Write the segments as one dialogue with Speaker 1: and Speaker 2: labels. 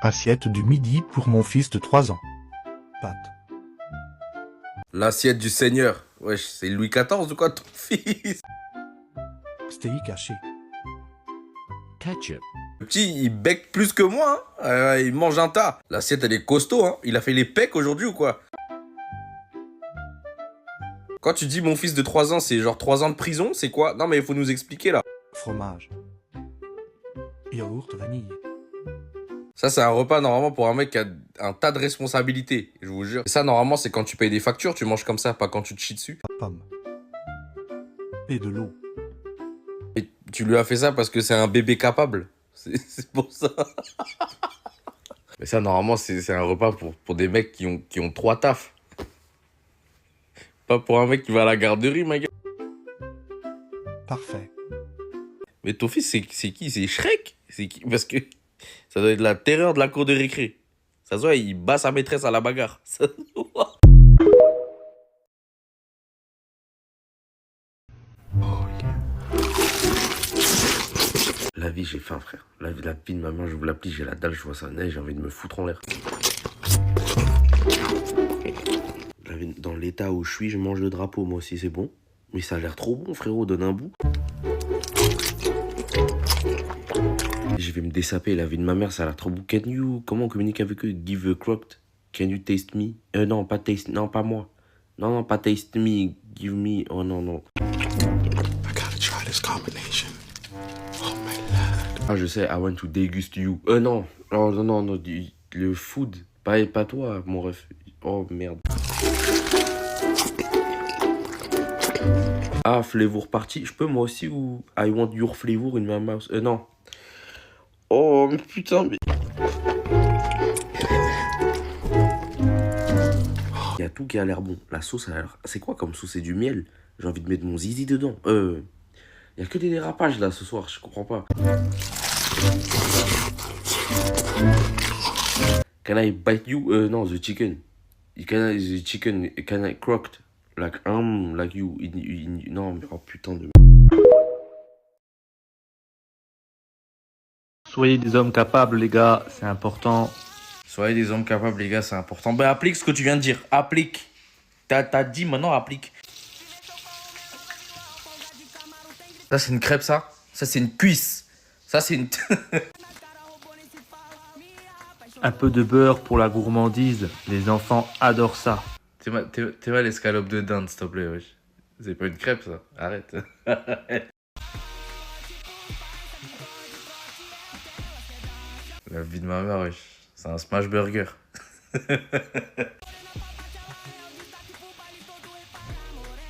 Speaker 1: Assiette du midi pour mon fils de 3 ans. Pâtes.
Speaker 2: L'assiette du Seigneur. Wesh, c'est Louis XIV ou quoi, ton fils?
Speaker 1: Steak haché.
Speaker 3: Ketchup.
Speaker 2: Le petit, il bec plus que moi, hein. Il mange un tas. L'assiette, elle est costaud, hein. Il a fait les pecs aujourd'hui ou quoi? Quand tu dis mon fils de 3 ans, c'est genre 3 ans de prison, c'est quoi? Non, mais il faut nous expliquer, là.
Speaker 1: Fromage. Yaourt vanille.
Speaker 2: Ça, c'est un repas, normalement, pour un mec qui a un tas de responsabilités, je vous jure. Et ça, normalement, c'est quand tu payes des factures, tu manges comme ça, pas quand tu te chies dessus.
Speaker 1: Pomme. Et de l'eau.
Speaker 2: Et tu lui as fait ça parce que c'est un bébé capable. C'est pour ça. Mais ça, normalement, c'est un repas pour des mecs qui ont 3 tafs. Pas pour un mec qui va à la garderie, ma gueule.
Speaker 1: Parfait.
Speaker 2: Mais ton fils, c'est qui? C'est Shrek? C'est qui? Parce que ça doit être la terreur de la cour de récré. Ça se voit, il bat sa maîtresse à la bagarre. Ça se voit. La vie, j'ai faim, frère. La vie de ma main, je vous l'appli, j'ai la dalle, je vois ça neige, j'ai envie de me foutre en l'air. Dans l'état où je suis, je mange le drapeau, moi aussi, c'est bon. Mais ça a l'air trop bon, frérot, donne un bout. Je vais me dessaper, la vie de ma mère, ça a l'air trop bon. Comment on communique avec eux? Give a crocked. Can you taste me? Non, pas taste, non, pas moi. Non, pas taste me, give me, oh non.
Speaker 4: I gotta try this combination. Oh my lord.
Speaker 2: Ah, je sais, I want to degust you. Non, le food, pas toi, mon ref. Oh, merde. Ah, flavor party, je peux moi aussi ou I want your flavor in my mouth? Non. Oh, mais putain, mais... Il y a tout qui a l'air bon. La sauce a l'air... C'est quoi comme sauce? C'est du miel. J'ai envie de mettre mon zizi dedans. Il y a que des dérapages là ce soir, je comprends pas. Can I bite you? Non, the chicken. The chicken, can I crocked? Like you. Non, mais oh putain de...
Speaker 5: Soyez des hommes capables, les gars, c'est important.
Speaker 2: Soyez des hommes capables, les gars, c'est important. Ben, applique ce que tu viens de dire. Applique. T'as dit, maintenant, applique. Ça, c'est une crêpe, ça. Ça, c'est une cuisse. Ça, c'est une...
Speaker 5: Un peu de beurre pour la gourmandise, les enfants adorent ça.
Speaker 2: T'es mal l'escalope de dinde, s'il te plaît, wesh. C'est pas une crêpe, ça. Arrête. La vie de ma mère, wesh. C'est un smash burger.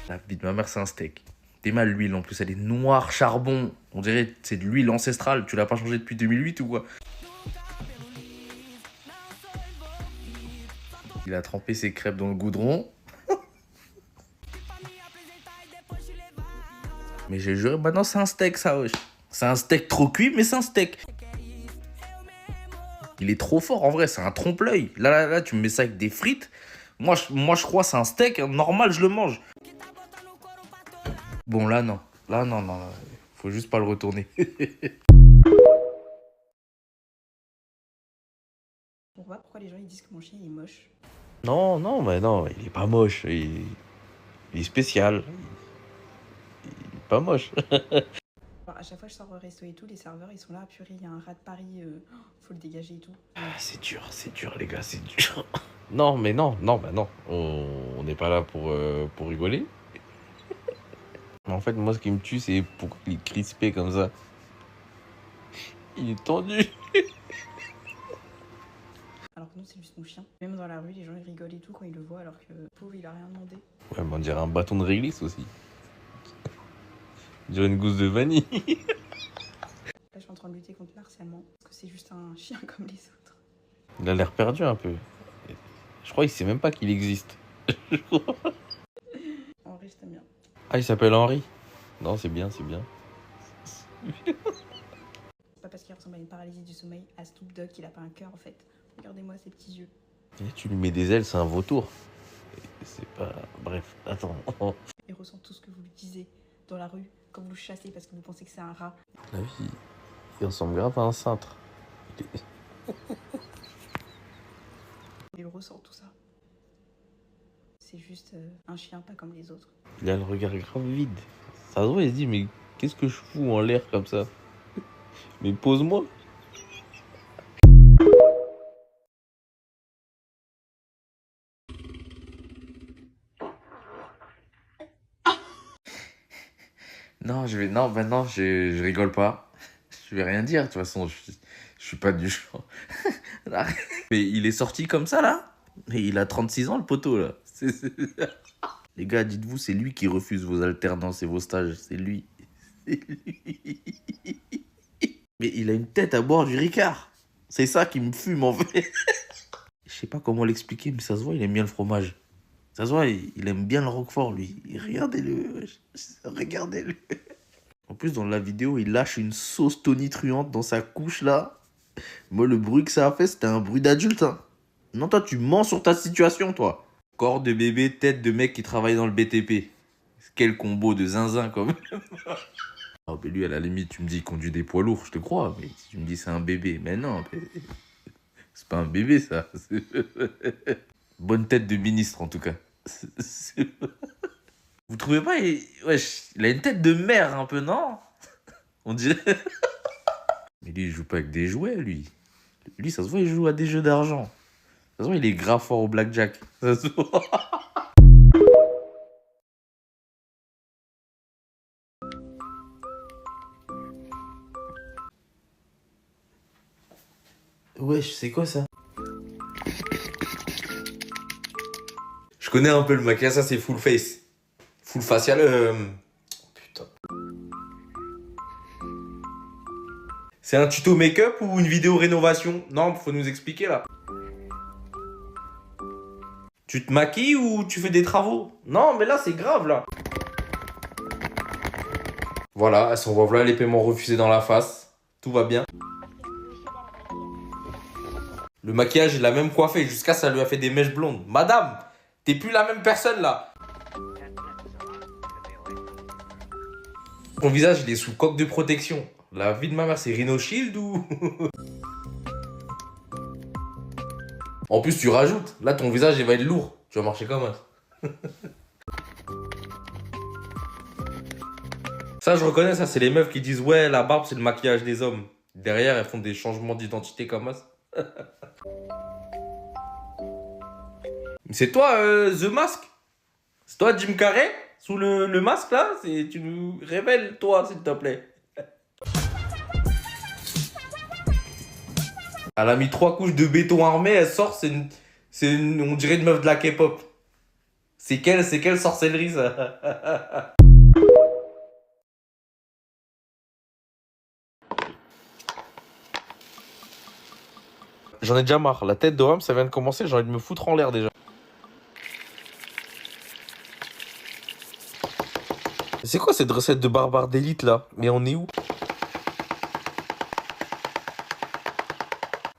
Speaker 2: La vie de ma mère, c'est un steak. T'es mal l'huile en plus, elle est noire charbon. On dirait que c'est de l'huile ancestrale. Tu l'as pas changé depuis 2008 ou quoi? Il a trempé ses crêpes dans le goudron. Mais j'ai juré, maintenant c'est un steak ça, wesh. C'est un steak trop cuit, mais c'est un steak. Il est trop fort en vrai, c'est un trompe-l'œil. Là, tu me mets ça avec des frites. Moi, je crois que c'est un steak, hein. Normal, je le mange. Bon, là, non. Là, non. Faut juste pas le retourner.
Speaker 6: Pourquoi les gens ils disent que mon chien il est moche?
Speaker 2: Non, mais non, il est pas moche. Il est spécial. Il est pas moche.
Speaker 6: Alors, à chaque fois que je sors au resto et tout, les serveurs ils sont là, purée, il y a un rat de Paris, faut le dégager et tout.
Speaker 2: C'est dur, les gars, c'est dur. Non, mais non. On n'est pas là pour rigoler. Mais en fait, moi, ce qui me tue, c'est pour qu'il est crispé comme ça. Il est tendu.
Speaker 6: Alors que non, c'est juste mon chien. Même dans la rue, les gens ils rigolent et tout quand ils le voient alors que pauvre il a rien demandé.
Speaker 2: Ouais, mais on dirait un bâton de réglisse aussi. On dirait une gousse de vanille.
Speaker 6: Là, je suis en train de lutter contre l'harcèlement parce que c'est juste un chien comme les autres.
Speaker 2: Il a l'air perdu un peu. Je crois qu'il sait même pas qu'il existe.
Speaker 6: En vrai, je t'aime bien.
Speaker 2: Ah, il s'appelle Henri. Non, c'est bien.
Speaker 6: C'est pas parce qu'il ressemble à une paralysie du sommeil, à Snoop Dogg qu'il a pas un cœur en fait. Regardez-moi ses petits yeux.
Speaker 2: Et tu lui mets des ailes, c'est un vautour. C'est pas... Bref, attends.
Speaker 6: Il ressent tout ce que vous lui disiez dans la rue quand vous le chassez parce que vous pensez que c'est un rat.
Speaker 2: La vie, il ressemble grave à un cintre.
Speaker 6: ressent tout ça. C'est juste un chien pas comme les autres.
Speaker 2: Il a le regard grave vide. Ça se voit, il se dit, mais qu'est-ce que je fous en l'air comme ça? Mais pose-moi. Non, maintenant, je rigole pas. Je vais rien dire, de toute façon, je suis pas du genre. Arrête. Mais il est sorti comme ça, là. Et il a 36 ans, le poteau, là. Les gars, dites-vous, c'est lui qui refuse vos alternances et vos stages. C'est lui. C'est lui. Mais il a une tête à boire du Ricard. C'est ça qui me fume, en fait. Je sais pas comment l'expliquer, mais ça se voit, il aime bien le fromage. Ça se voit, il aime bien le Roquefort, lui. Regardez-le. Regardez-le. En plus, dans la vidéo, il lâche une sauce tonitruante dans sa couche, là. Moi, le bruit que ça a fait, c'était un bruit d'adulte, hein. Non, toi, tu mens sur ta situation, toi. Corps de bébé, tête de mec qui travaille dans le BTP. Quel combo de zinzin, quand même. Ah, mais lui, à la limite, tu me dis qu'il conduit des poids lourds, je te crois. Mais si tu me dis c'est un bébé, mais non, mais... c'est pas un bébé, ça. Bonne tête de ministre, en tout cas. Vous trouvez pas, wesh, il a une tête de mère, un peu, non? On dirait... Mais lui, il joue pas avec des jouets, lui. Lui, ça se voit, il joue à des jeux d'argent. Ça se voit, il est grave fort au blackjack. Ça se voit. Wesh, c'est quoi ça? Je connais un peu le maquillage, ça c'est full face. Full facial, putain. C'est un tuto make-up ou une vidéo rénovation? Non, faut nous expliquer là. Tu te maquilles ou tu fais des travaux? Non, mais là c'est grave là. Voilà, elle s'envoie voilà les paiements refusés dans la face. Tout va bien. Le maquillage, il l'a même coiffé. Jusqu'à ça lui a fait des mèches blondes. Madame, t'es plus la même personne là. Ton visage, il est sous coque de protection. La vie de ma mère, c'est Rhino Shield ou... En plus, tu rajoutes. Là, ton visage, il va être lourd. Tu vas marcher comme ça. Ça, je reconnais, ça, c'est les meufs qui disent « Ouais, la barbe, c'est le maquillage des hommes. » Derrière, elles font des changements d'identité comme ça. C'est toi, The Mask? C'est toi, Jim Carrey? Sous le masque, là? Tu nous révèles, toi, s'il te plaît. Elle a mis 3 couches de béton armé, elle sort, on dirait une meuf de la K-pop. C'est quelle sorcellerie, ça? J'en ai déjà marre. La tête de homme, ça vient de commencer, j'ai envie de me foutre en l'air déjà. C'est quoi cette recette de barbare d'élite là? Mais on est où?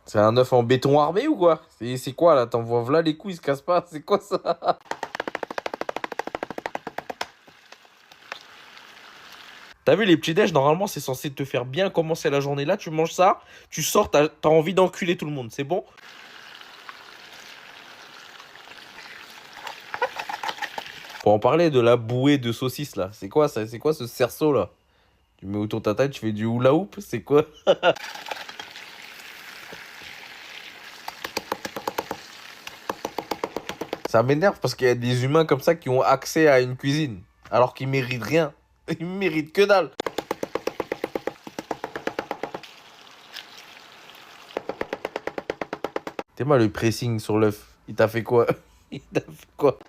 Speaker 2: C'est un œuf en béton armé ou quoi? C'est quoi là? T'envoies là les coups, ils se cassent pas? C'est quoi ça? T'as vu les petits déj, normalement c'est censé te faire bien commencer la journée. Là tu manges ça, tu sors, t'as envie d'enculer tout le monde, c'est bon? Pour en parler de la bouée de saucisse là, c'est quoi ça? C'est quoi ce cerceau là? Tu mets autour de ta tête, tu fais du hula hoop, c'est quoi? Ça m'énerve parce qu'il y a des humains comme ça qui ont accès à une cuisine, alors qu'ils méritent rien. Ils méritent que dalle. T'es mal le pressing sur l'œuf. Il t'a fait quoi? Il t'a fait quoi?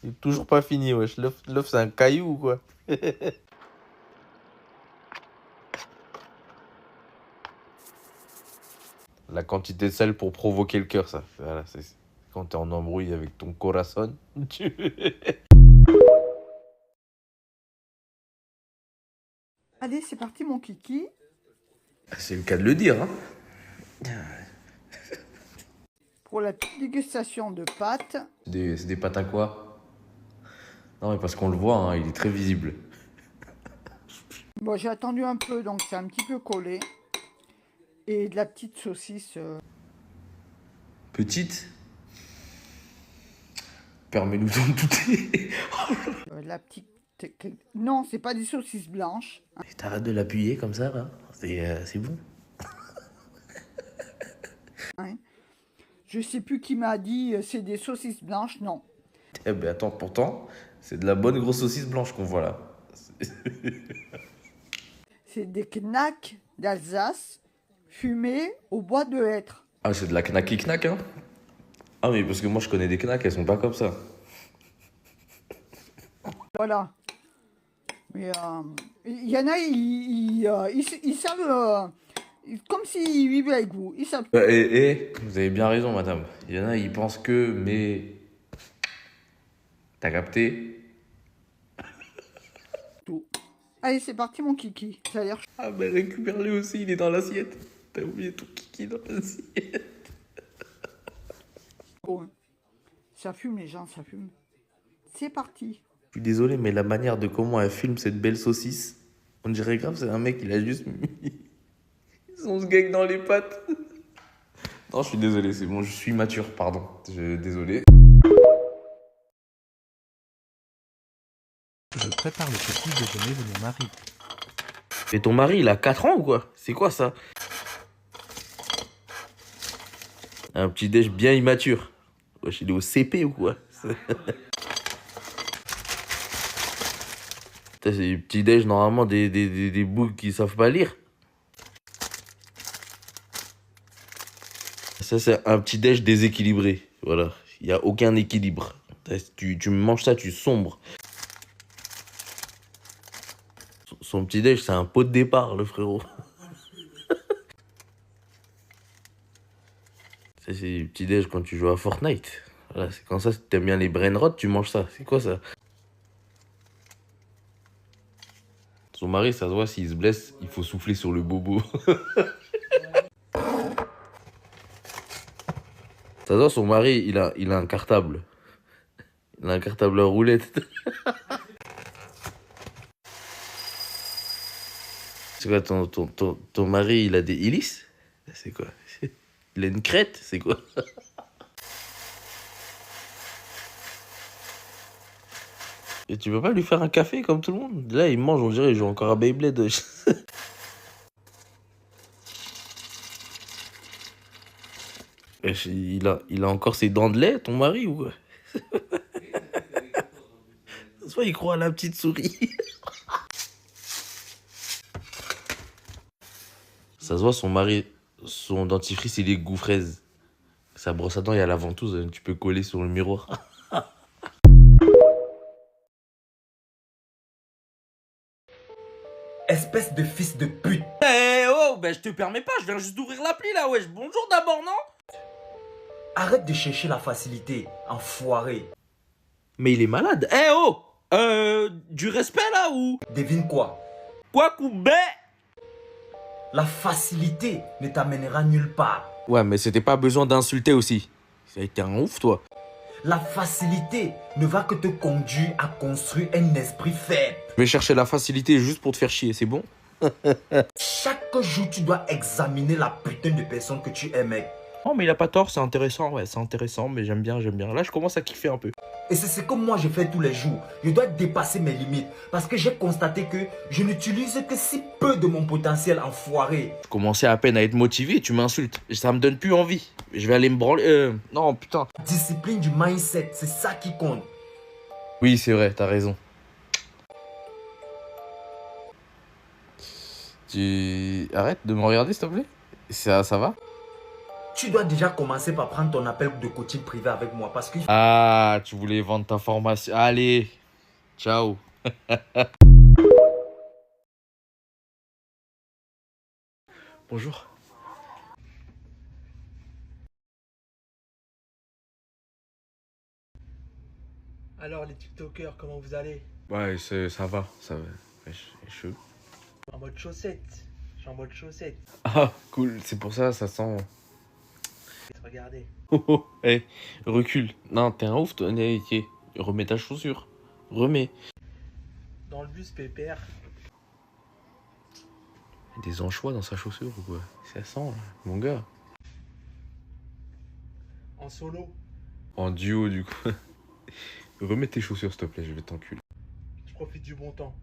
Speaker 2: Il est toujours pas fini, wesh. L'œuf, c'est un caillou ou quoi? La quantité de sel pour provoquer le cœur, ça. Voilà, c'est quand t'es en embrouille avec ton corazon.
Speaker 3: Allez, c'est parti, mon kiki.
Speaker 2: C'est le cas de le dire, hein.
Speaker 3: Pour la petite dégustation de pâtes.
Speaker 2: C'est des pâtes à quoi? Non, mais parce qu'on le voit, hein, il est très visible.
Speaker 3: Bon, j'ai attendu un peu, donc c'est un petit peu collé. Et de la petite saucisse.
Speaker 2: Petite. Permets-nous d'en douter.
Speaker 3: La petite. Non, c'est pas des saucisses blanches.
Speaker 5: T'arrêtes de l'appuyer comme ça, là. C'est bon.
Speaker 3: Hein. Je sais plus qui m'a dit c'est des saucisses blanches, non.
Speaker 2: Eh ben attends, pourtant, c'est de la bonne grosse saucisse blanche qu'on voit là.
Speaker 3: C'est des knacks d'Alsace fumés au bois de hêtre.
Speaker 2: Ah, c'est de la knacky knack, hein. Ah, mais parce que moi je connais des knacks, elles sont pas comme ça.
Speaker 3: Voilà. Mais il y en a, ils savent, comme s'ils vivaient avec vous. Ils savent.
Speaker 2: Vous avez bien raison, madame. Il y en a, ils pensent que, mais. T'as capté?
Speaker 3: tout. Allez, c'est parti, mon kiki. Ça a l'air
Speaker 2: Ah, mais récupère-le aussi, il est dans l'assiette. T'as oublié ton kiki dans l'assiette.
Speaker 3: chaud. Hein. Ça fume, les gens, ça fume. C'est parti.
Speaker 2: Je suis désolé, mais la manière de comment elle filme cette belle saucisse, on dirait grave, c'est un mec, il a juste mis son sgeg dans les pattes. Non, je suis désolé, c'est bon, je suis mature, pardon. Désolé.
Speaker 1: Je prépare le petit déjeuner de mon mari.
Speaker 2: Et ton mari, il a 4 ans ou quoi? C'est quoi ça? Un petit déj bien immature. Wesh, il est au CP ou quoi? C'est des petits déj normalement des boucs qui savent pas lire. Ça, c'est un petit déj déséquilibré. Voilà, il n'y a aucun équilibre. Tu manges ça, tu sombres. Son petit déj, c'est un pot de départ, le frérot. Ça, c'est du petit déj quand tu joues à Fortnite. Voilà, c'est quand ça, si t'aimes bien les brain rot, tu manges ça. C'est quoi ça? Son mari, ça se voit, s'il se blesse, il faut souffler sur le bobo. Ça se voit, son mari, il a un cartable. Il a un cartable à roulette. C'est quoi, ton mari, il a des hélices? C'est quoi? Il a une crête? C'est quoi? Et tu peux pas lui faire un café comme tout le monde? Là, il mange, on dirait, il joue encore à Beyblade. Il a encore ses dents de lait, ton mari, ou quoi? Soit il croit à la petite souris. Ça se voit, son mari, son dentifrice, il est goût fraise. Sa brosse à dents, il y a la ventouse, tu peux coller sur le miroir.
Speaker 7: Espèce de fils de pute.
Speaker 2: Eh oh, ben je te permets pas, je viens juste d'ouvrir l'appli là, wesh. Bonjour d'abord, non?
Speaker 7: Arrête de chercher la facilité, enfoiré.
Speaker 2: Mais il est malade. Eh oh, du respect là ou?
Speaker 7: Devine quoi?
Speaker 2: Quoi coubé?
Speaker 7: La facilité ne t'amènera nulle part.
Speaker 2: Ouais, mais c'était pas besoin d'insulter aussi. Ça a été un ouf, toi.
Speaker 7: La facilité ne va que te conduire à construire un esprit faible.
Speaker 2: Je vais chercher la facilité juste pour te faire chier, c'est bon?
Speaker 7: Chaque jour, tu dois examiner la putain de personne que tu es, mec.
Speaker 2: Oh, mais il a pas tort, c'est intéressant, ouais, c'est intéressant, mais j'aime bien. Là, je commence à kiffer un peu.
Speaker 7: Et c'est ce que moi je fais tous les jours. Je dois dépasser mes limites. Parce que j'ai constaté que je n'utilise que si peu de mon potentiel, enfoiré.
Speaker 2: Je commençais à peine à être motivé, tu m'insultes. Ça me donne plus envie. Je vais aller me branler. Non, putain.
Speaker 7: Discipline du mindset, c'est ça qui compte.
Speaker 2: Oui, c'est vrai, t'as raison. Arrête de me regarder, s'il te plaît. Ça va?
Speaker 7: Tu dois déjà commencer par prendre ton appel de coaching privé avec moi parce que...
Speaker 2: Ah, tu voulais vendre ta formation. Allez, ciao. Bonjour.
Speaker 8: Alors les TikTokers, comment vous allez?
Speaker 2: Ouais, ça va. Ouais, chaud.
Speaker 8: En mode chaussette. Je suis en mode chaussette.
Speaker 2: Ah, cool, c'est pour ça, ça sent...
Speaker 8: Regardez.
Speaker 2: Oh, oh, hey, recule. Non, t'es un ouf, toi. Remets ta chaussure. Remets.
Speaker 8: Dans le bus pépère.
Speaker 2: Des anchois dans sa chaussure ou quoi? Ça sent, là, mon gars.
Speaker 8: En solo.
Speaker 2: En duo, du coup. Remets tes chaussures, s'il te plaît, je vais t'enculer.
Speaker 8: Je profite du bon temps.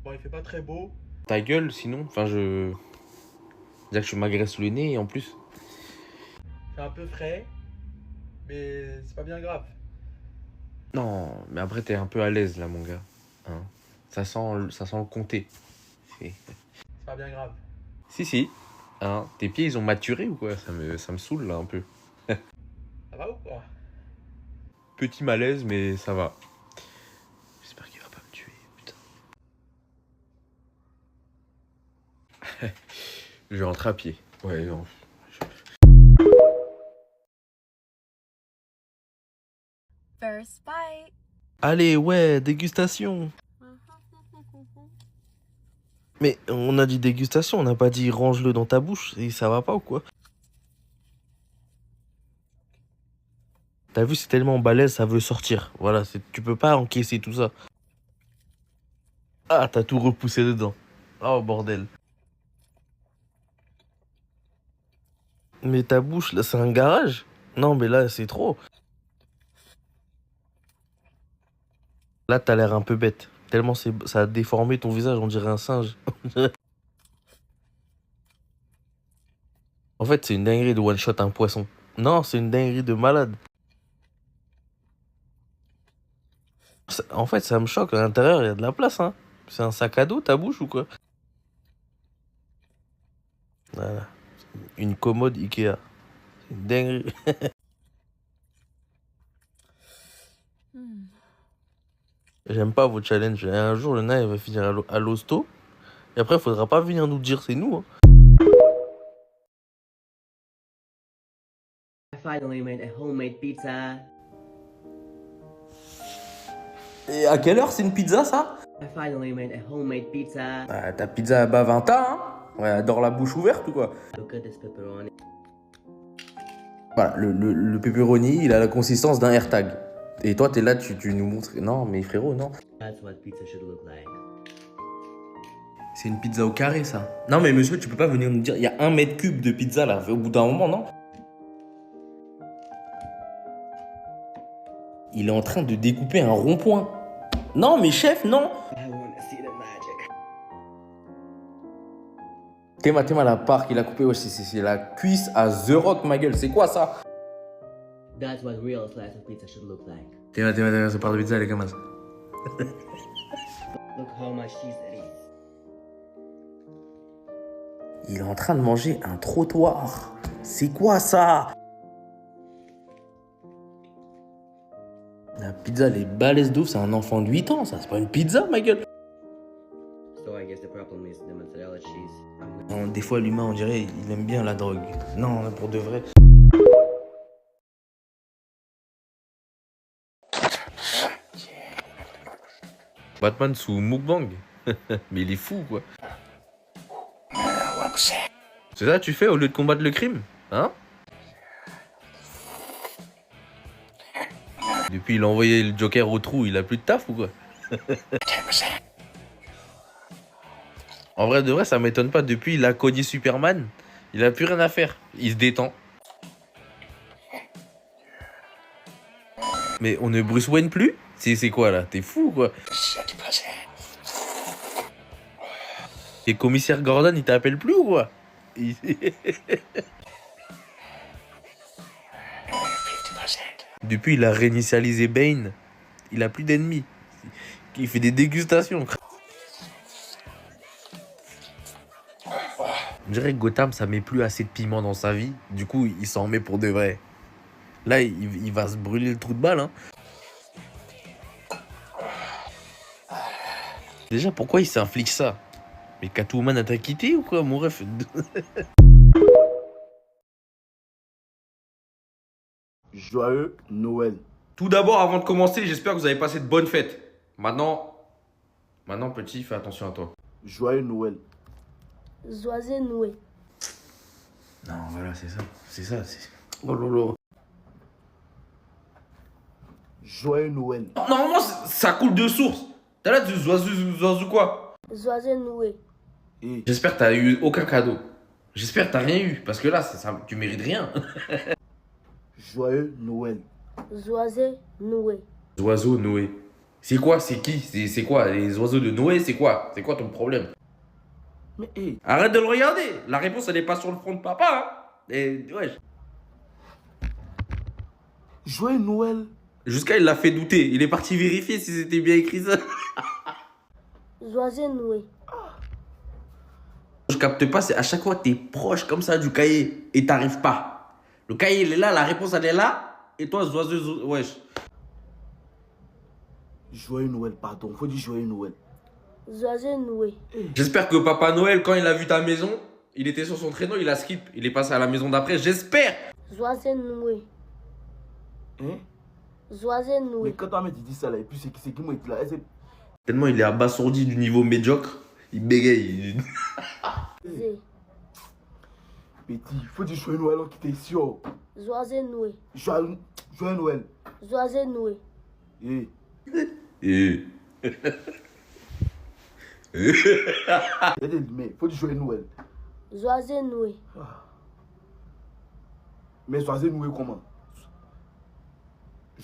Speaker 8: Bon, il fait pas très beau.
Speaker 2: Ta gueule, sinon. Enfin, je. Dire que je m'agresse le nez, et en plus.
Speaker 8: C'est un peu frais. Mais c'est pas bien grave.
Speaker 2: Non, mais après, t'es un peu à l'aise, là, mon gars. Hein, ça sent le comté.
Speaker 8: C'est pas bien grave.
Speaker 2: Si. Hein, tes pieds, ils ont maturé ou quoi? Ça me saoule, là, un peu.
Speaker 8: Ça va ou quoi?
Speaker 2: Petit malaise, mais ça va. J'espère qu'il va pas me tuer, putain. Je vais rentrer à pied. Ouais, non.
Speaker 9: First bite.
Speaker 10: Allez, ouais, dégustation. Mais on a dit dégustation, on n'a pas dit range-le dans ta bouche. Et ça va pas ou quoi? T'as vu, c'est tellement balèze, ça veut sortir. Voilà, tu peux pas encaisser tout ça. Ah, t'as tout repoussé dedans. Oh, bordel. Mais ta bouche, là, c'est un garage? Non, mais là, c'est trop. Là, t'as l'air un peu bête. Tellement ça a déformé ton visage, on dirait un singe. En fait, c'est une dinguerie de one-shot un poisson. Non, c'est une dinguerie de malade. En fait, ça me choque. À l'intérieur, il y a de la place, hein. C'est un sac à dos, ta bouche, ou quoi? Voilà. Une commode Ikea. C'est une dinguerie. J'aime pas vos challenges. Un jour, le nain, il va finir à l'hosto. Et après, il faudra pas venir nous dire c'est nous, hein.
Speaker 11: I finally made a homemade pizza.
Speaker 2: Et à quelle heure c'est une pizza, ça?
Speaker 11: I finally made a homemade pizza.
Speaker 2: Bah, ta pizza à Bavanta, hein? Ouais, elle adore la bouche ouverte ou quoi?
Speaker 11: Look at this pepperoni.
Speaker 2: Voilà, le pepperoni, il a la consistance d'un AirTag. Et toi, t'es là, tu nous montres... Non, mais frérot, non.
Speaker 11: That's what pizza should look like.
Speaker 2: C'est une pizza au carré, ça. Non, mais monsieur, tu peux pas venir nous dire... Il y a 1 mètre cube de pizza, là, au bout d'un moment, non? Il est en train de découper un rond-point. Non, mais chef, non.
Speaker 11: I wanna see the magic.
Speaker 2: Théma, la part qu'il a coupé, ouais, c'est la cuisse à The Rock, ma gueule. C'est quoi, ça?
Speaker 11: That's what real slice of pizza should look like.
Speaker 2: Théma, ça part de pizza, les gamins.
Speaker 11: Look how much cheese it is.
Speaker 2: Il est en train de manger un trottoir. C'est quoi, ça? La pizza, les balèzes d'ouf, c'est un enfant de 8 ans, ça. C'est pas une pizza, ma gueule.
Speaker 11: So I guess the problem is the mozzarella cheese.
Speaker 2: Non, des fois, l'humain, on dirait, il aime bien la drogue. Non, pour de vrai. Batman sous mukbang. Mais il est fou, quoi. C'est ça que tu fais au lieu de combattre le crime, hein? Depuis, il a envoyé le Joker au trou, il a plus de taf ou quoi? En vrai de vrai, ça m'étonne pas. Depuis, il a cogné Superman. Il a plus rien à faire. Il se détend. Mais on ne Bruce Wayne plus? C'est quoi là? T'es fou quoi? Et commissaire Gordon, il t'appelle plus ou quoi? Depuis, il a réinitialisé Bane. Il a plus d'ennemis. Il fait des dégustations. On dirait que Gotham, ça met plus assez de piment dans sa vie. Du coup, il s'en met pour de vrai. Là, il va se brûler le trou de balle. Hein. Déjà, pourquoi il s'inflige ça? Mais Catwoman a t'a quitté ou quoi, mon ref?
Speaker 12: Joyeux Noël.
Speaker 2: Tout d'abord, avant de commencer, j'espère que vous avez passé de bonnes fêtes. Maintenant, petit, fais attention à toi.
Speaker 12: Joyeux Noël.
Speaker 9: Joyeux Noël.
Speaker 2: Non, voilà, c'est ça. Oh lolo.
Speaker 12: Joyeux Noël.
Speaker 2: Normalement, ça coule de source. T'as là, tu zoazou quoi?
Speaker 9: Joyeux Noël.
Speaker 2: J'espère que t'as eu aucun cadeau. J'espère que t'as rien eu. Parce que là, tu mérites rien.
Speaker 12: Joyeux Noël.
Speaker 9: Joyeux Noël.
Speaker 2: Oiseaux Noé. C'est quoi? C'est qui? C'est quoi? Les oiseaux de Noé, c'est quoi? C'est quoi ton problème?
Speaker 12: Mais
Speaker 2: Arrête de le regarder. La réponse, elle est pas sur le front de papa. Hein. Et ouais.
Speaker 12: Joyeux Noël.
Speaker 2: Jusqu'à il l'a fait douter. Il est parti vérifier si c'était bien écrit ça.
Speaker 9: Joyeux Noël.
Speaker 2: Je capte pas, c'est à chaque fois t'es proche comme ça du cahier et t'arrives pas. Le cahier il est là, la réponse elle est là. Et toi, oiseau, wesh.
Speaker 12: Joyeux Noël, pardon. Faut dire joyeux Noël.
Speaker 9: Joyeux Noël.
Speaker 2: J'espère que Papa Noël, quand il a vu ta maison, il était sur son traîneau, il a skip. Il est passé à la maison d'après, j'espère.
Speaker 9: Joyeux Noël.
Speaker 12: Hein?
Speaker 9: Joyeux Noël.
Speaker 12: Mais quand toi tu dis ça là, et puis c'est qui moi qui là.
Speaker 2: Tellement il est abasourdi du niveau médiocre, il bégaye.
Speaker 12: Petit, faut dire joyeux Noël, on quitte ici. Oh.
Speaker 9: Joyeux Noël.
Speaker 12: Joyeux Noël.
Speaker 9: Joyeux Noël.
Speaker 12: Mais faut dire joyeux Noël.
Speaker 9: Joyeux Noël.
Speaker 12: Mais joyeux Noël comment?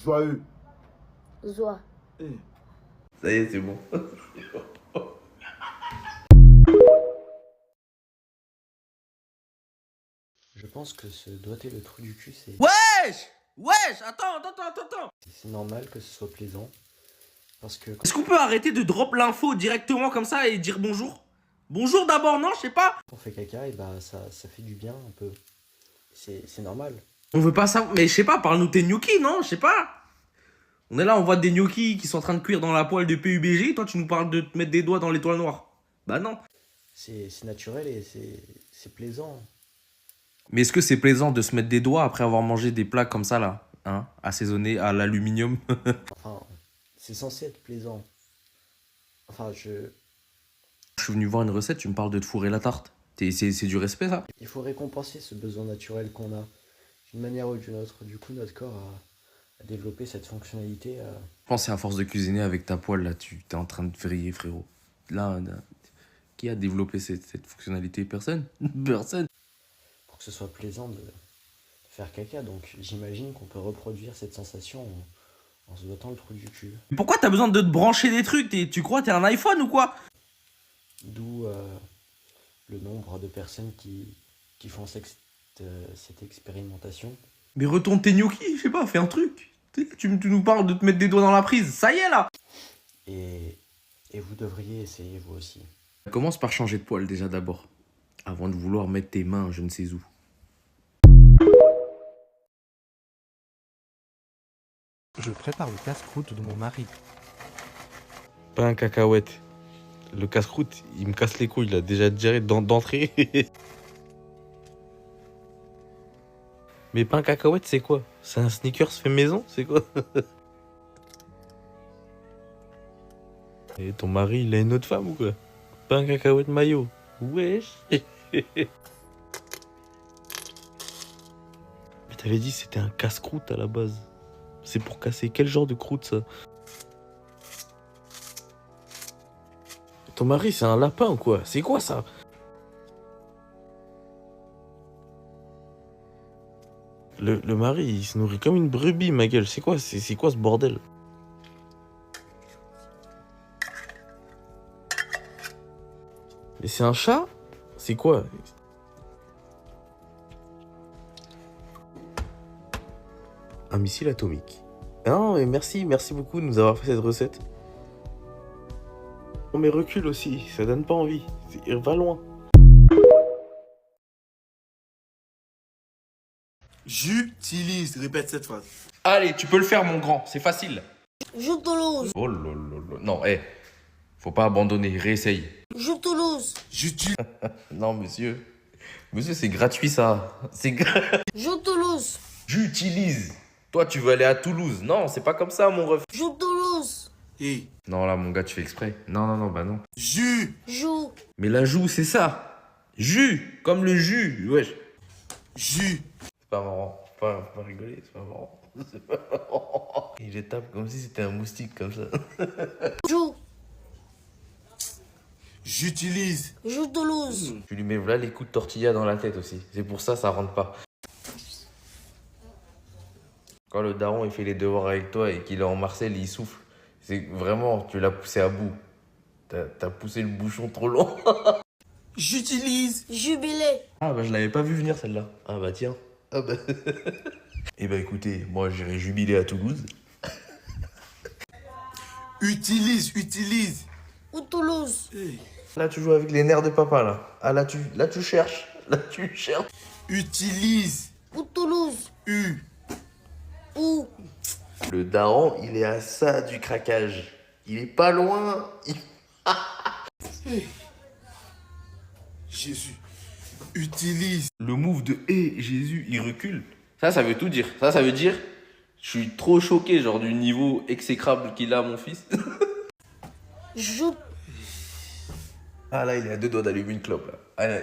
Speaker 12: Joyeux.
Speaker 9: Joie.
Speaker 2: Ça y est, c'est bon.
Speaker 13: Je pense que se doiter le trou du cul, c'est...
Speaker 2: Wesh! Wesh! Attends.
Speaker 13: C'est normal que ce soit plaisant. Parce que...
Speaker 2: Est-ce qu'on peut arrêter de drop l'info directement comme ça et dire bonjour? Bonjour d'abord, non? Je sais pas.
Speaker 13: Quand on fait caca, et bah ça fait du bien un peu. C'est normal.
Speaker 2: On veut pas ça. Mais je sais pas, parle-nous de tes gnocchis, non? Je sais pas. On est là, on voit des gnocchis qui sont en train de cuire dans la poêle de PUBG. Toi, tu nous parles de te mettre des doigts dans l'étoile noire. Bah non.
Speaker 13: C'est naturel et c'est plaisant.
Speaker 2: Mais est-ce que c'est plaisant de se mettre des doigts après avoir mangé des plats comme ça, là? Hein? Assaisonnés à l'aluminium.
Speaker 13: Enfin, c'est censé être plaisant. Enfin, je
Speaker 2: suis venu voir une recette, tu me parles de te fourrer la tarte. C'est du respect, ça?
Speaker 13: Il faut récompenser ce besoin naturel qu'on a. D'une manière ou d'une autre. Du coup, notre corps a développé cette fonctionnalité.
Speaker 2: Je pense que c'est à force de cuisiner avec ta poêle, là, tu t'es en train de vriller, frérot. Là, qui a développé cette fonctionnalité? Personne. Personne.
Speaker 13: Pour que ce soit plaisant de faire caca. Donc, j'imagine qu'on peut reproduire cette sensation en se dotant le trou du cul.
Speaker 2: Mais pourquoi t'as besoin de te brancher des trucs? Tu crois t'es un iPhone ou quoi?
Speaker 13: D'où le nombre de personnes qui font cette expérimentation.
Speaker 2: Mais retourne tes gnocchis, je sais pas, fais un truc. Tu nous parles de te mettre des doigts dans la prise, ça y est là.
Speaker 13: Et vous devriez essayer vous aussi.
Speaker 2: Commence par changer de poêle déjà d'abord, avant de vouloir mettre tes mains je ne sais où.
Speaker 1: Je prépare le casse-croûte de mon mari.
Speaker 10: Pas un cacahuète. Le casse-croûte, il me casse les couilles, il a déjà digéré d'entrée. Mais pas un cacahuète, c'est quoi? C'est un sneakers fait maison? C'est quoi? Et ton mari, il a une autre femme ou quoi? Pas un cacahuète maillot? Wesh. Mais t'avais dit que c'était un casse-croûte à la base. C'est pour casser quel genre de croûte ça? Ton mari, c'est un lapin ou quoi? C'est quoi ça? Le mari, il se nourrit comme une brebis, ma gueule. C'est quoi ce bordel? Mais c'est un chat? C'est quoi? Un missile atomique. Non, mais merci beaucoup de nous avoir fait cette recette. Non mais recule aussi, ça donne pas envie. Va loin.
Speaker 12: J'utilise, répète cette phrase.
Speaker 2: Allez, tu peux le faire mon grand, c'est facile.
Speaker 9: Je Toulouse.
Speaker 2: Oh lolo. Non, faut pas abandonner, réessaye.
Speaker 9: Je Toulouse.
Speaker 12: J'utilise.
Speaker 2: Non monsieur. Monsieur, c'est gratuit ça.
Speaker 9: Je Toulouse.
Speaker 2: J'utilise. Toi, tu veux aller à Toulouse. Non, c'est pas comme ça, mon ref.
Speaker 9: Je Toulouse.
Speaker 12: Hey.
Speaker 2: Non, là, mon gars, tu fais exprès. Non, bah non.
Speaker 9: Joue.
Speaker 2: Mais la joue, c'est ça. Jus, comme le jus, wesh.
Speaker 12: Jus.
Speaker 2: C'est pas marrant. Faut pas rigoler, c'est pas marrant. C'est pas marrant. Il les tape comme si c'était un moustique, comme ça.
Speaker 9: Joue.
Speaker 4: J'utilise.
Speaker 9: Je Toulouse.
Speaker 2: Tu lui mets là les coups de tortilla dans la tête aussi. C'est pour ça rentre pas. Quand le daron il fait les devoirs avec toi et qu'il est en Marcel, il souffle. C'est vraiment, tu l'as poussé à bout. T'as poussé le bouchon trop long.
Speaker 4: J'utilise.
Speaker 9: Jubilé.
Speaker 10: Ah bah je l'avais pas vu venir celle-là.
Speaker 2: Ah bah tiens. Ah bah. Eh bah écoutez, moi j'irai jubiler à Toulouse.
Speaker 4: Utilise.
Speaker 9: Ou Toulouse.
Speaker 10: Là tu joues avec les nerfs de papa là. Ah là tu cherches. Là tu cherches.
Speaker 4: Utilise.
Speaker 9: Ou Toulouse. Ou.
Speaker 10: Le daron, il est à ça du craquage. Il est pas loin.
Speaker 4: Jésus. Utilise.
Speaker 2: Le move de Jésus, il recule. Ça veut tout dire. Ça veut dire, je suis trop choqué, genre du niveau exécrable qu'il a, mon fils.
Speaker 9: Joue.
Speaker 2: Ah là, il est à 2 doigts d'allumer une clope, là. Ah, là.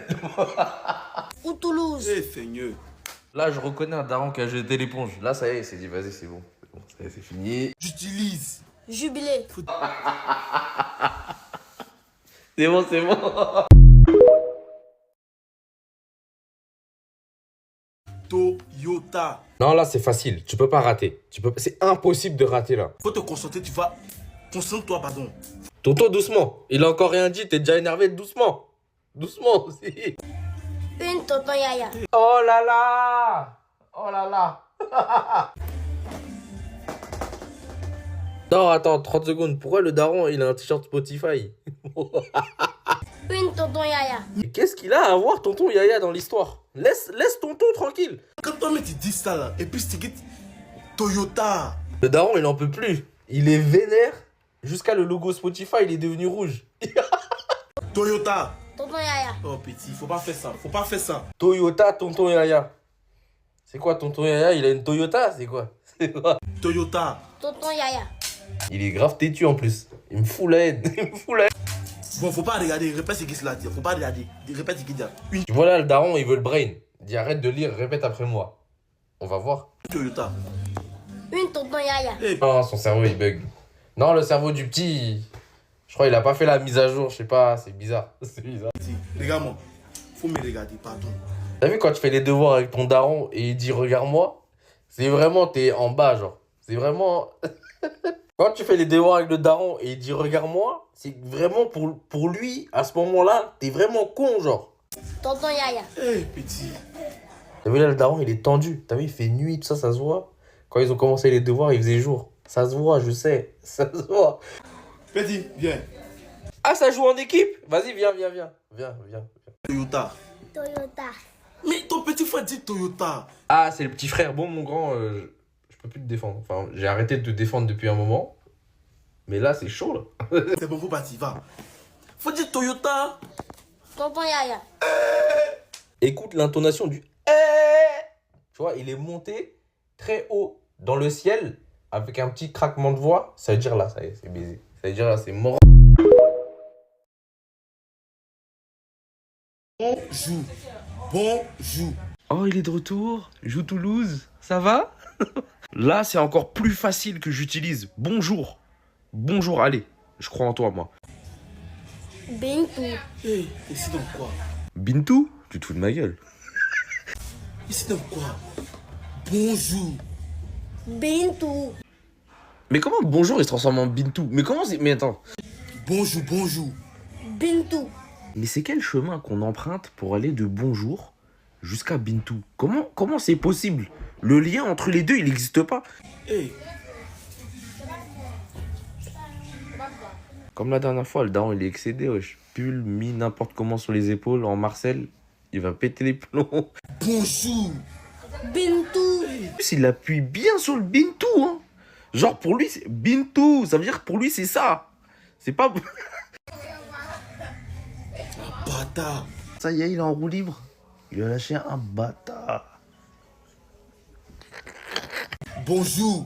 Speaker 9: Ou Toulouse.
Speaker 4: Seigneur.
Speaker 2: Là, je reconnais un daron qui a jeté l'éponge. Là, ça y est, il s'est dit, vas-y, c'est bon. Ça y est, c'est fini.
Speaker 4: J'utilise.
Speaker 9: Jubilé.
Speaker 2: C'est bon.
Speaker 4: Toyota.
Speaker 14: Non, là, c'est facile. Tu peux pas rater. C'est impossible de rater, là.
Speaker 4: Faut te concentrer, tu vas... Concentre-toi, pardon.
Speaker 14: Toto, doucement. Il a encore rien dit. T'es déjà énervé. Doucement. Doucement aussi.
Speaker 9: Une tonton Yaya.
Speaker 14: Oh là là. Non, attends, 30 secondes. Pourquoi le daron, il a un t-shirt Spotify?
Speaker 9: Une tonton Yaya.
Speaker 14: Mais qu'est-ce qu'il a à voir, tonton Yaya, dans l'histoire? Laisse tonton tranquille.
Speaker 4: Quand toi, mais tu dis ça, là, et puis tu dis Toyota.
Speaker 14: Le daron, il en peut plus. Il est vénère. Jusqu'à le logo Spotify, il est devenu rouge.
Speaker 4: Toyota.
Speaker 9: Tonton Yaya.
Speaker 4: Oh, petit, faut pas faire ça.
Speaker 14: Toyota, tonton Yaya. C'est quoi, tonton Yaya? Il a une Toyota? C'est quoi?
Speaker 4: Toyota.
Speaker 9: Tonton Yaya.
Speaker 14: Il est grave têtu en plus. Il me fout la haine.
Speaker 4: Bon, faut pas regarder, répète ce qu'il a dit. Faut pas regarder, répète ce qu'il dit.
Speaker 14: Tu vois là, le daron, il veut le brain. Dis arrête de lire, répète après moi. On va voir.
Speaker 4: Toyota.
Speaker 9: Une tonton Yaya.
Speaker 14: Non, son cerveau il bug. Non, le cerveau du petit, je crois il a pas fait la mise à jour, je sais pas, c'est bizarre. C'est bizarre.
Speaker 4: Regarde-moi, faut me regarder, pardon.
Speaker 14: T'as vu quand tu fais les devoirs avec ton daron et il dit regarde-moi? C'est vraiment, t'es en bas genre. C'est vraiment... Quand tu fais les devoirs avec le daron et il dit regarde-moi, c'est vraiment pour lui, à ce moment-là, t'es vraiment con genre.
Speaker 9: Tonton Yaya.
Speaker 4: Petit.
Speaker 14: T'as vu là, le daron il est tendu. T'as vu, il fait nuit, tout ça, ça se voit. Quand ils ont commencé les devoirs, il faisait jour. Ça se voit, je sais. Ça se voit.
Speaker 4: Petit, viens.
Speaker 14: Ah, ça joue en équipe? Vas-y, viens. Viens.
Speaker 4: Toyota. Mais ton petit frère dit Toyota.
Speaker 14: Ah, c'est le petit frère. Bon, mon grand, je peux plus te défendre. Enfin, j'ai arrêté de te défendre depuis un moment. Mais là, c'est chaud, là.
Speaker 4: C'est bon, faut partir, va. Faut dire Toyota.
Speaker 9: Tonton Yaya.
Speaker 14: Écoute l'intonation du... Tu vois, il est monté très haut dans le ciel avec un petit craquement de voix. Ça veut dire là, ça y est, c'est baisé. Ça veut dire là, c'est mort.
Speaker 4: Bonjour.
Speaker 2: Oh, il est de retour. Joue Toulouse. Ça va? Là, c'est encore plus facile que j'utilise. Bonjour. Bonjour, allez. Je crois en toi, moi.
Speaker 9: Bintou.
Speaker 4: Ici donc quoi?
Speaker 2: Bintou? Tu te fous de ma gueule.
Speaker 4: Ici donc quoi? Bonjour.
Speaker 9: Bintou.
Speaker 2: Mais comment bonjour il se transforme en Bintou? Mais comment c'est... Mais attends.
Speaker 4: Bonjour.
Speaker 9: Bintou.
Speaker 2: Mais c'est quel chemin qu'on emprunte pour aller de bonjour jusqu'à Bintou? Comment c'est possible? Le lien entre les deux, il n'existe pas. Comme la dernière fois, le daron, il est excédé, wesh. Pull, mis n'importe comment sur les épaules, en Marcel, il va péter les plombs.
Speaker 4: Bonjour.
Speaker 9: Bintou.
Speaker 2: En plus, il appuie bien sur le Bintou, hein. Genre, pour lui, c'est Bintou. Ça veut dire que pour lui, c'est ça. C'est pas...
Speaker 4: Bâtard.
Speaker 2: Ça y est, il est en roue libre. Il a lâché un bâtard.
Speaker 4: Bonjour.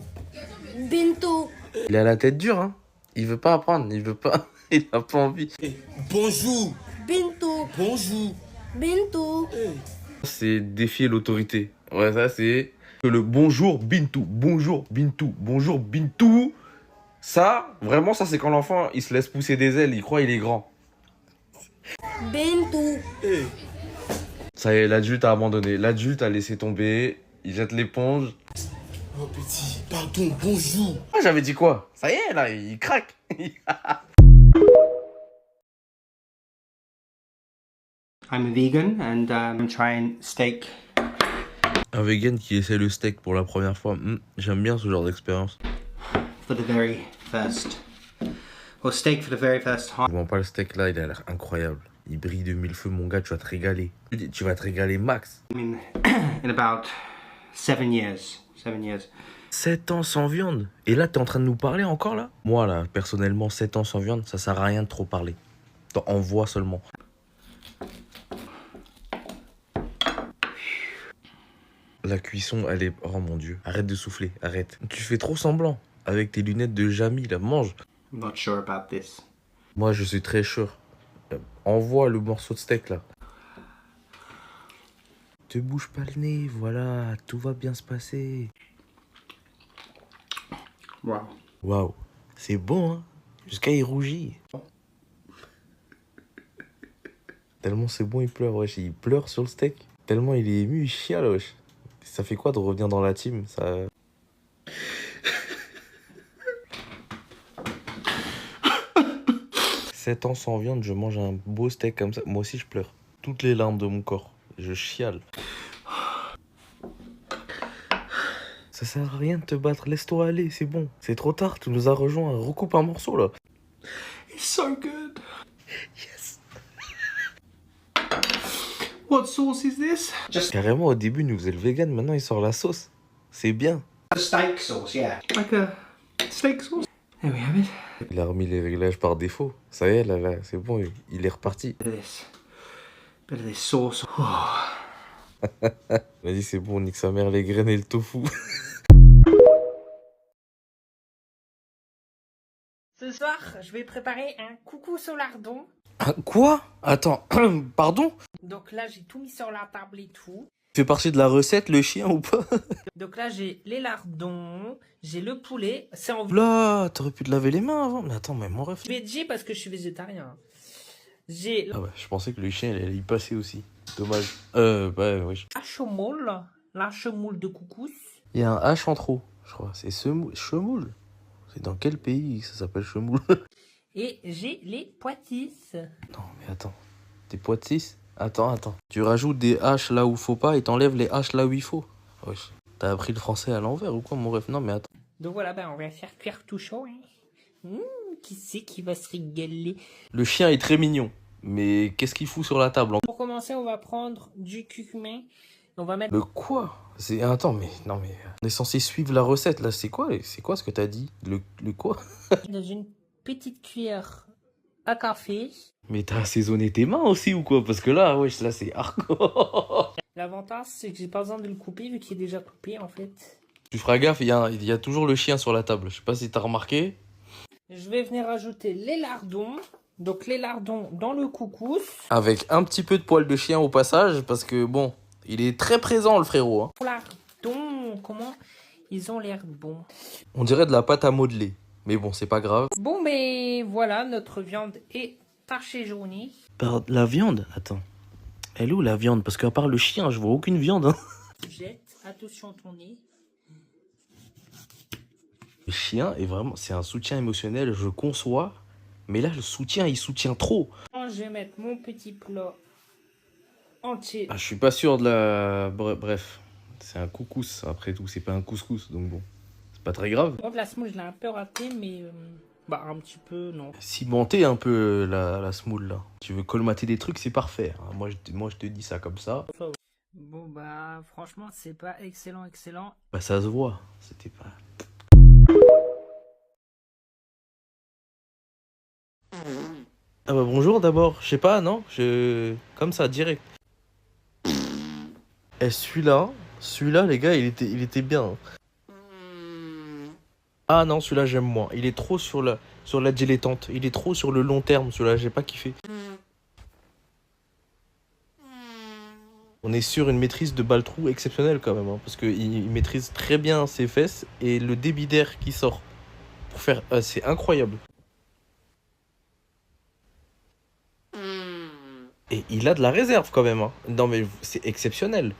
Speaker 9: Bintou.
Speaker 2: Il a la tête dure, hein. Il veut pas apprendre, il veut pas... Il a pas envie.
Speaker 4: Bonjour.
Speaker 9: Bintou.
Speaker 4: Bonjour.
Speaker 9: Bintou.
Speaker 2: C'est défier l'autorité. Ouais, ça, c'est... Le bonjour Bintou, bonjour Bintou, bonjour Bintou. Ça, vraiment, ça, c'est quand l'enfant, il se laisse pousser des ailes, il croit il est grand.
Speaker 9: Bintou.
Speaker 2: Ça y est, l'adulte a abandonné. L'adulte a laissé tomber. Il jette l'éponge.
Speaker 4: Oh petit, pardon, bonjour.
Speaker 2: Ah, j'avais dit quoi? Ça y est, là, il craque.
Speaker 15: I'm a vegan and I'm trying steak.
Speaker 10: Un vegan qui essaie le steak pour la première fois. J'aime bien ce genre d'expérience.
Speaker 15: For the very first. Or steak for the very first time.
Speaker 10: Je vois pas le steak là, il a l'air incroyable. Il brille de mille feux, mon gars, tu vas te régaler. Tu vas te régaler max.
Speaker 15: I mean, in about 7 years. 7 years.
Speaker 10: 7 ans sans viande. Et là, t'es en train de nous parler encore là? Moi là, personnellement, 7 ans sans viande, ça sert à rien de trop parler. On voit seulement. La cuisson, elle est... Oh mon dieu, arrête de souffler, arrête. Tu fais trop semblant. Avec tes lunettes de Jamie, là, mange.
Speaker 15: I'm not sure about this.
Speaker 10: Moi, je suis très sûr. Envoie le morceau de steak, là. Te bouge pas le nez, voilà, tout va bien se passer.
Speaker 15: Wow.
Speaker 10: Waouh, c'est bon, hein. Jusqu'à il rougit. Tellement c'est bon, il pleure, wesh. Il pleure sur le steak. Tellement il est ému, il chiale, wesh. Ça fait quoi de revenir dans la team, ça... 7 ans sans viande, je mange un beau steak comme ça. Moi aussi, je pleure. Toutes les larmes de mon corps. Je chiale. Ça sert à rien de te battre. Laisse-toi aller, c'est bon. C'est trop tard, tu nous as rejoints. Recoupe un morceau, là.
Speaker 12: It's so good.
Speaker 10: Yes.
Speaker 12: What sauce is this?
Speaker 10: Carrément, au début, il nous faisait le vegan. Maintenant, il sort la sauce. C'est bien.
Speaker 15: The steak sauce, yeah. Like a steak sauce. There we have it.
Speaker 10: Il a remis les réglages par défaut. Ça y est, là, c'est bon, il est reparti.
Speaker 15: Bit of this sauce. Oh.
Speaker 10: Il a dit c'est bon, nique sa mère les graines et le tofu.
Speaker 16: Ce soir, je vais préparer un couscous au lardon.
Speaker 10: Quoi? Attends, pardon?
Speaker 16: Donc là, j'ai tout mis sur la table et tout.
Speaker 10: Tu fais partie de la recette, le chien ou pas?
Speaker 16: Donc là, j'ai les lardons, j'ai le poulet. C'est en...
Speaker 10: Là, t'aurais pu te laver les mains avant. Mais attends, mais mon ref...
Speaker 16: Veggie parce que je suis végétarien. J'ai...
Speaker 10: Ah ouais, je pensais que le chien, il allait y passer aussi. Dommage. Bah, oui.
Speaker 16: La chemoule de couscous.
Speaker 10: Il y a un H en trop, je crois. C'est chemoule. C'est dans quel pays ça s'appelle chemoule?
Speaker 16: Et j'ai les poitisses.
Speaker 10: Non, mais attends. Des poitisses? Attends. Tu rajoutes des H là où faut pas et t'enlèves les H là où il faut. Wesh. T'as appris le français à l'envers ou quoi, mon ref? Non, mais attends.
Speaker 16: Donc voilà, ben on va faire cuire tout chaud. Hein. Qui c'est qui va se régaler?
Speaker 10: Le chien est très mignon. Mais qu'est-ce qu'il fout sur la table?
Speaker 16: Pour commencer, on va prendre du curcumin. On va mettre...
Speaker 10: Le quoi? Attends, mais... Non, mais... On est censé suivre la recette, là. C'est quoi ce que t'as dit? Le quoi?
Speaker 16: Dans une petite cuillère à café.
Speaker 10: Mais t'as assaisonné tes mains aussi ou quoi? Parce que là, wesh, là, c'est hardcore.
Speaker 16: L'avantage, c'est que j'ai pas besoin de le couper, vu qu'il est déjà coupé, en fait.
Speaker 10: Tu feras gaffe, il y a toujours le chien sur la table. Je sais pas si t'as remarqué.
Speaker 16: Je vais venir ajouter les lardons. Donc les lardons dans le couscous.
Speaker 10: Avec un petit peu de poil de chien au passage, parce que bon, il est très présent le frérot. Hein.
Speaker 16: Lardons, comment ils ont l'air bons.
Speaker 10: On dirait de la pâte à modeler, mais bon, c'est pas grave.
Speaker 16: Bon, mais voilà, notre viande est tachée jaunie.
Speaker 10: La viande? Attends. Elle est où la viande? Parce qu'à part le chien, je vois aucune viande. Hein.
Speaker 16: Jette, attention ton nez.
Speaker 10: Le chien est vraiment, c'est un soutien émotionnel, je conçois. Mais là, le soutien, il soutient trop.
Speaker 16: Je vais mettre mon petit plat entier.
Speaker 10: Ah, je suis pas sûr de la... Bref, c'est un couscous, après tout. C'est pas un couscous, donc bon. C'est pas très grave.
Speaker 16: Donc la semoule, je l'ai un peu ratée, mais... bah, un petit peu, non.
Speaker 10: Cimenter un peu la semoule, là. Tu veux colmater des trucs, c'est parfait. Hein. Moi, je te dis ça comme ça.
Speaker 16: Bon, bah, franchement, c'est pas excellent.
Speaker 10: Bah, ça se voit. C'était pas... Ah bah bonjour d'abord, je sais pas, non? Comme ça, direct. Et celui-là, les gars, il était bien. Ah non, celui-là, j'aime moins. Il est trop sur la dilettante. Il est trop sur le long terme, celui-là, j'ai pas kiffé. On est sur une maîtrise de Baltrou exceptionnelle quand même, hein, parce qu'il maîtrise très bien ses fesses et le débit d'air qui sort. Pour faire... c'est incroyable. Et il a de la réserve quand même. Hein. Non mais c'est exceptionnel.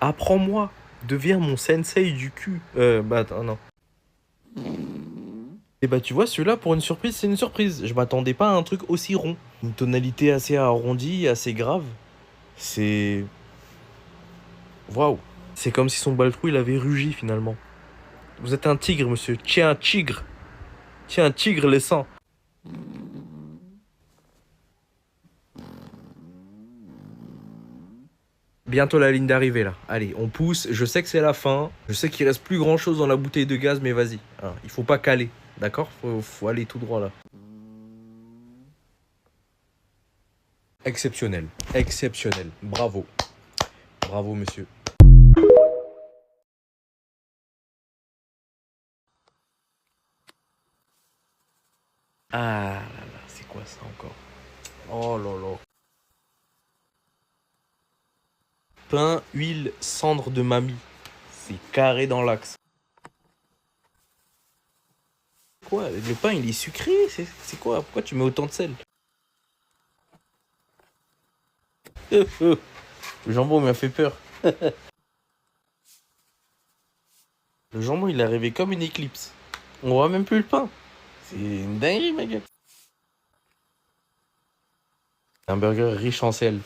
Speaker 10: Apprends-moi. Deviens mon sensei du cul. Bah attends, non. Et bah tu vois, celui-là, pour une surprise, c'est une surprise. Je m'attendais pas à un truc aussi rond. Une tonalité assez arrondie, assez grave. C'est... Waouh. C'est comme si son baltrou, il avait rugi finalement. Vous êtes un tigre, monsieur. Tiens, un tigre. Tiens, un tigre, les sangs. Bientôt la ligne d'arrivée là. Allez, on pousse. Je sais que c'est la fin. Je sais qu'il reste plus grand chose dans la bouteille de gaz, mais vas-y. Hein, il faut pas caler. D'accord, faut aller tout droit là. Exceptionnel. Exceptionnel. Bravo. Bravo, monsieur. Ah là là, c'est quoi ça encore? Oh là là. Pain, huile, cendre de mamie. C'est carré dans l'axe. Quoi? Le pain, il est sucré? C'est quoi? Pourquoi tu mets autant de sel? Le jambon m'a fait peur. Le jambon, il est arrivé comme une éclipse. On voit même plus le pain. C'est une dinguerie, ma gueule. Un burger riche en sel.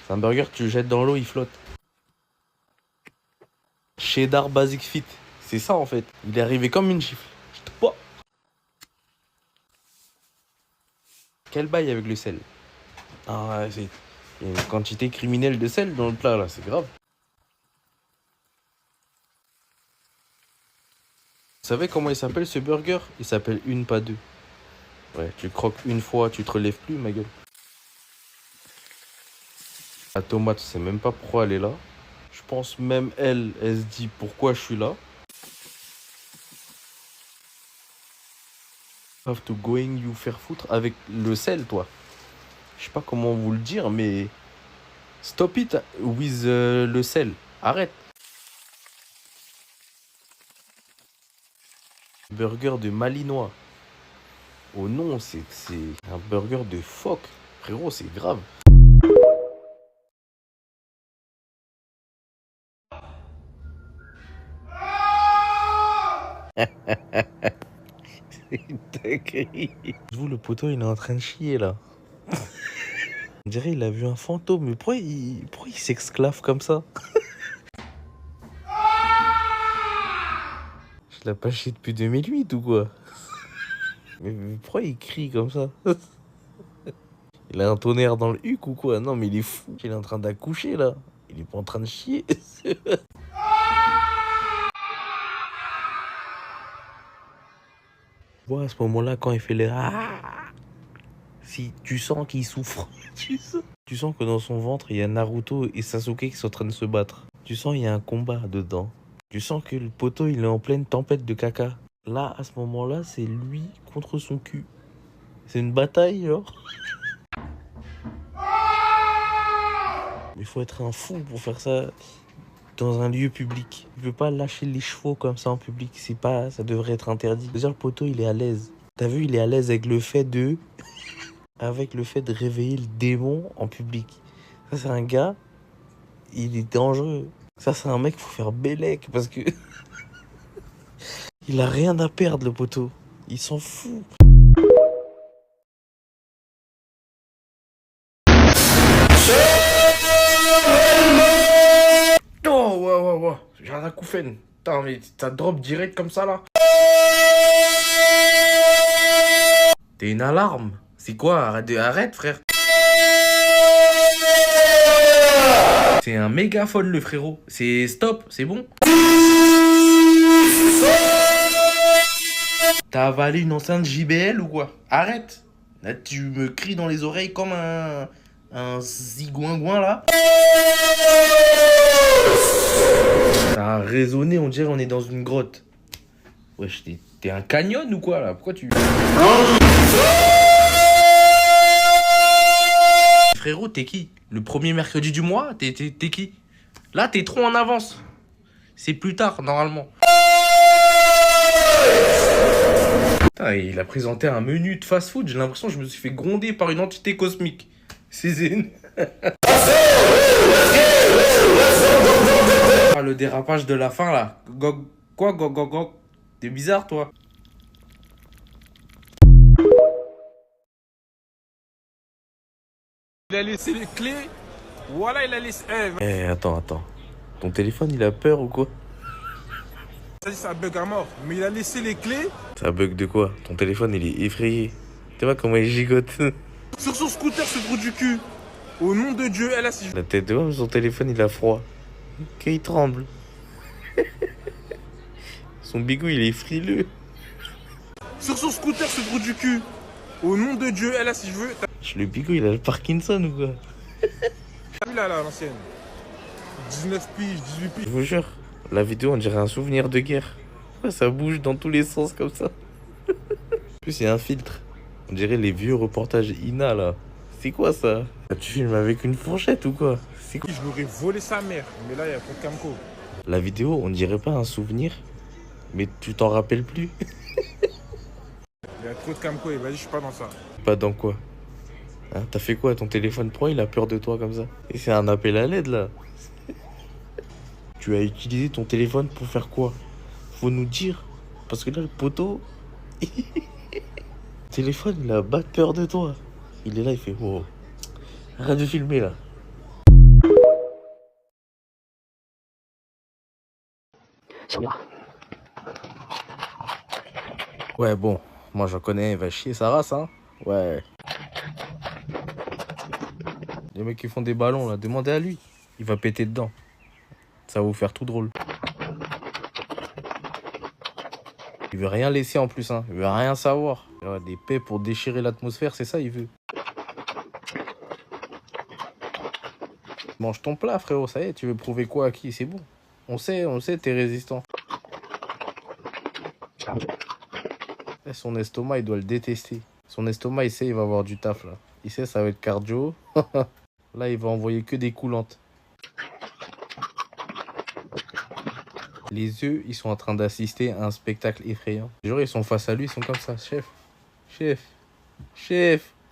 Speaker 10: C'est un burger que tu le jettes dans l'eau, il flotte. Cheddar Basic Fit. C'est ça, en fait. Il est arrivé comme une gifle. Quel bail avec le sel? Ah, c'est... Il y a une quantité criminelle de sel dans le plat, là. C'est grave. Vous savez comment il s'appelle, ce burger? Il s'appelle une, pas deux. Ouais, tu croques une fois, tu te relèves plus, ma gueule. La tomate, je sais même pas pourquoi elle est là. Je pense même elle se dit pourquoi je suis là. Have to going you faire foutre avec le sel, toi. Je sais pas comment vous le dire, mais stop it with le sel. Arrête. Burger de malinois. Oh non, c'est un burger de phoque. Frérot, c'est grave. C'est une dinguerie. Vous, le poteau, il est en train de chier, là. On dirait qu'il a vu un fantôme. Mais pourquoi il s'exclave comme ça? Je l'ai pas chié depuis 2008 ou quoi? Mais pourquoi il crie comme ça? Il a un tonnerre dans le huc ou quoi? Non, mais il est fou. Il est en train d'accoucher, là. Il est pas en train de chier. Bon, à ce moment-là, quand il fait les... Si tu sens qu'il souffre. Tu sens que dans son ventre, il y a Naruto et Sasuke qui sont en train de se battre. Tu sens qu'il y a un combat dedans. Tu sens que le poteau, il est en pleine tempête de caca. Là, à ce moment-là, c'est lui contre son cul. C'est une bataille, genre. Il faut être un fou pour faire ça dans un lieu public. Tu peux pas lâcher les chevaux comme ça en public. C'est pas, ça devrait être interdit. Déjà, le poteau, il est à l'aise. T'as vu, il est à l'aise avec le fait de... avec le fait de réveiller le démon en public. Ça, c'est un gars, il est dangereux. Ça, c'est un mec, faut faire bellec parce que... il a rien à perdre, le poteau. Il s'en fout. Oh, ouais. J'ai un acouphène. Putain, mais ça drop direct comme ça, là. T'es une alarme. C'est quoi? Arrête, frère. C'est un mégaphone, le frérot. C'est stop, c'est bon. T'as avalé une enceinte JBL ou quoi? Arrête. Là, tu me cries dans les oreilles comme un zigouingouin, là. Ça a résonné, on dirait on est dans une grotte. Wesh, t'es un canyon ou quoi, là? Pourquoi tu... Frérot, t'es qui? Le premier mercredi du mois? T'es qui? Là, t'es trop en avance. C'est plus tard, normalement.
Speaker 2: Putain, il a présenté un menu de fast-food. J'ai l'impression que je me suis fait gronder par une entité cosmique. C'est zen. Ah, le dérapage de la fin, là. Quoi, gog. T'es bizarre, toi.
Speaker 17: Il a laissé les clés. Voilà, il a laissé...
Speaker 10: Attends. Ton téléphone, il a peur ou quoi?
Speaker 17: Ça dit, c'est un bug à mort. Mais il a laissé les clés.
Speaker 10: Ça bug de quoi? Ton téléphone, il est effrayé. Tu vois comment il gigote?
Speaker 17: Sur son scooter, ce trou du cul. Au nom de Dieu, elle a si...
Speaker 10: La tête de homme, son téléphone, il a froid. Qu'il tremble. Son bigou, il est frileux.
Speaker 17: Sur son scooter, ce trou du cul. Au nom de Dieu, elle a si je veux...
Speaker 10: Le bigou, il a le Parkinson ou quoi?
Speaker 17: T'as vu là, l'ancienne 19 piges, 18 piges.
Speaker 10: Je vous jure, la vidéo, on dirait un souvenir de guerre. Ouais, ça bouge dans tous les sens comme ça. En plus, il y a un filtre. On dirait les vieux reportages INA, là. C'est quoi ça? Tu filmes avec une fourchette ou quoi? C'est quoi?
Speaker 17: Je l'aurais volé sa mère, mais là, il y a trop de Camco.
Speaker 10: La vidéo, on dirait pas un souvenir, mais tu t'en rappelles plus.
Speaker 17: Il y a trop de Camco et vas-y, je suis pas dans ça.
Speaker 10: Pas dans quoi? Hein, t'as fait quoi? Ton téléphone Pro, il a peur de toi comme ça? Et c'est un appel à l'aide, là. Tu as utilisé ton téléphone pour faire quoi? Faut nous dire. Parce que là, le poteau... le téléphone, il a pas peur de toi. Il est là, il fait... Oh, arrête de filmer, là.
Speaker 2: Ouais, bon. Moi, j'en connais. Il va chier sa race, hein. Ouais. Les mecs qui font des ballons, là, demandez à lui. Il va péter dedans. Ça va vous faire tout drôle. Il veut rien laisser en plus, hein. Il veut rien savoir. Il a des paix pour déchirer l'atmosphère, c'est ça, il veut. Mange ton plat, frérot, ça y est, tu veux prouver quoi à qui? C'est bon. On sait, t'es résistant. Et son estomac, il doit le détester. Son estomac, il sait, il va avoir du taf, là. Il sait, ça va être cardio. Là, il va envoyer que des coulantes. Les œufs, ils sont en train d'assister à un spectacle effrayant. Les gens, ils sont face à lui, ils sont comme ça. Chef,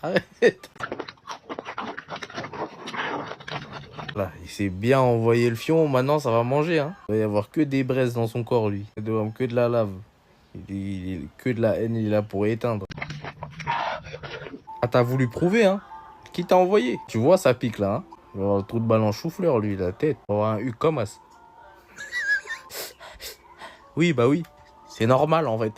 Speaker 2: arrête. Là, il s'est bien envoyé le fion, maintenant ça va manger, hein. Il va y avoir que des braises dans son corps, lui. Il doit avoir que de la lave. Il est que de la haine, il est là pour éteindre. Ah, t'as voulu prouver, hein? Qui t'a envoyé? Tu vois, ça pique, là, hein? Il va avoir le trou de balle en chou-fleur, lui, la tête. Il va avoir un Hugues comme as. Oui, bah oui. C'est normal, en fait.